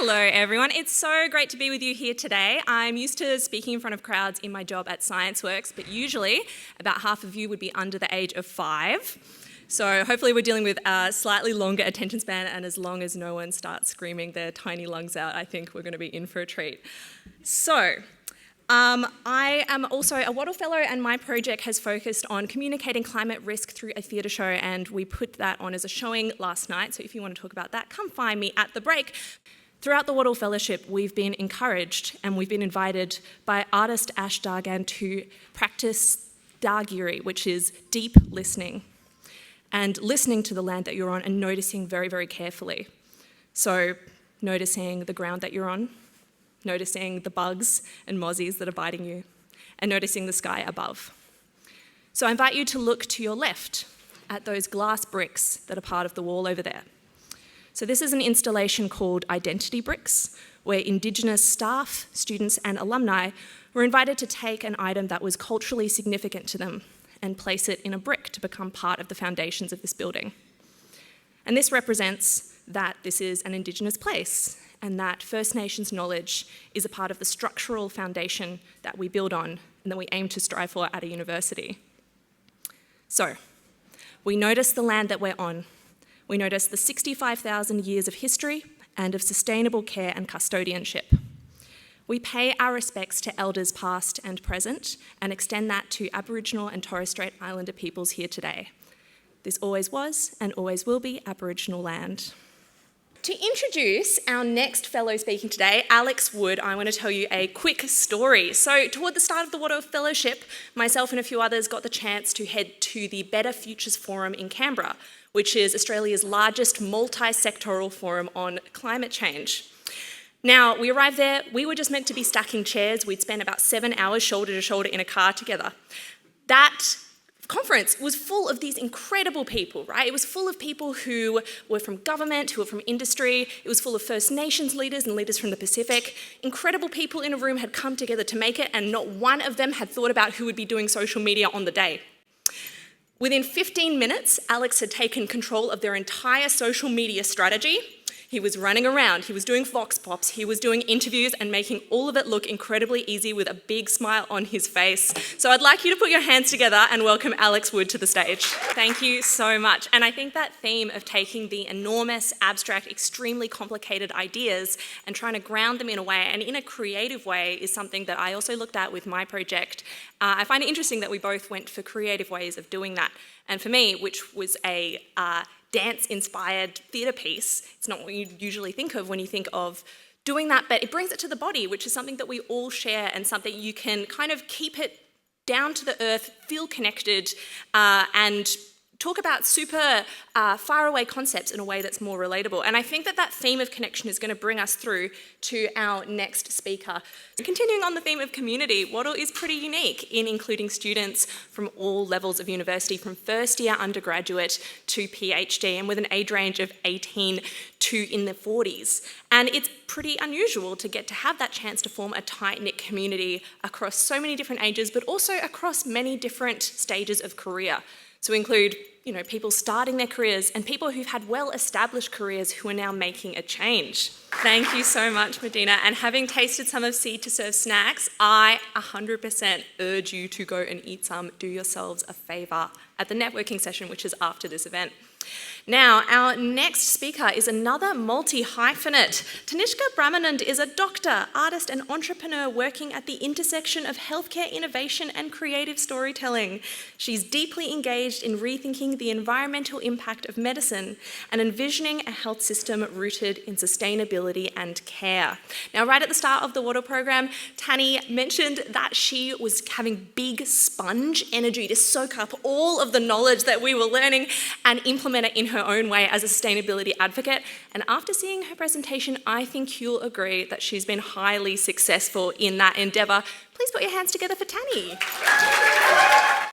Hello everyone, it's so great to be with you here today. I'm used to speaking in front of crowds in my job at Scienceworks, but usually about half of you would be under the age of 5. So hopefully we're dealing with a slightly longer attention span, and as long as no one starts screaming their tiny lungs out, I think we're going to be in for a treat. So, I am also a Wattle Fellow, and my project has focused on communicating climate risk through a theatre show, and we put that on as a showing last night. So if you want to talk about that, come find me at the break. Throughout the Wattle Fellowship, we've been encouraged and we've been invited by artist Ash Dargan to practice Dargiri, which is deep listening, and listening to the land that you're on and noticing very, very carefully. So noticing the ground that you're on, noticing the bugs and mozzies that are biting you, and noticing the sky above. So I invite you to look to your left at those glass bricks that are part of the wall over there. So this is an installation called Identity Bricks, where Indigenous staff, students and alumni were invited to take an item that was culturally significant to them and place it in a brick to become part of the foundations of this building. And this represents that this is an Indigenous place, and that First Nations knowledge is a part of the structural foundation that we build on and that we aim to strive for at a university. So, we notice the land that we're on. We notice the 65,000 years of history and of sustainable care and custodianship. We pay our respects to elders past and present and extend that to Aboriginal and Torres Strait Islander peoples here today. This always was and always will be Aboriginal land. To introduce our next fellow speaking today, Alex Wood, I want to tell you a quick story. So toward the start of the Wattle Fellowship, myself and a few others got the chance to head to the Better Futures Forum in Canberra, which is Australia's largest multi-sectoral forum on climate change. Now, we arrived there, we were just meant to be stacking chairs. We'd spent about 7 hours shoulder to shoulder in a car together. That conference was full of these incredible people, right? It was full of people who were from government, who were from industry. It was full of First Nations leaders and leaders from the Pacific. Incredible people in a room had come together to make it, and not one of them had thought about who would be doing social media on the day. Within 15 minutes, Alex had taken control of their entire social media strategy. He was running around, he was doing vox pops, he was doing interviews and making all of it look incredibly easy with a big smile on his face. So I'd like you to put your hands together and welcome Alex Wood to the stage. Thank you so much. And I think that theme of taking the enormous, abstract, extremely complicated ideas and trying to ground them in a way and in a creative way is something that I also looked at with my project. I find it interesting that we both went for creative ways of doing that. And for me, which was a dance-inspired theatre piece, it's not what you usually think of when you think of doing that, but it brings it to the body, which is something that we all share and something you can kind of keep it down to the earth, feel connected, and talk about super faraway concepts in a way that's more relatable. And I think that that theme of connection is going to bring us through to our next speaker. Continuing on the theme of community, Wattle is pretty unique in including students from all levels of university, from first year undergraduate to PhD, and with an age range of 18 to in the 40s. And it's pretty unusual to get to have that chance to form a tight-knit community across so many different ages, but also across many different stages of career. So include, people starting their careers and people who've had well-established careers who are now making a change. Thank you so much, Medina. And having tasted some of Seed to Serve snacks, I 100% urge you to go and eat some. Do yourselves a favour at the networking session, which is after this event. Now, our next speaker is another multi-hyphenate. Tanishka Brahmanand is a doctor, artist and entrepreneur working at the intersection of healthcare innovation and creative storytelling. She's deeply engaged in rethinking the environmental impact of medicine and envisioning a health system rooted in sustainability and care. Now, right at the start of the Wattle program, Tani mentioned that she was having big sponge energy to soak up all of the knowledge that we were learning and implement it in her own way as a sustainability advocate. And after seeing her presentation, I think you'll agree that she's been highly successful in that endeavour. Please put your hands together for Tani.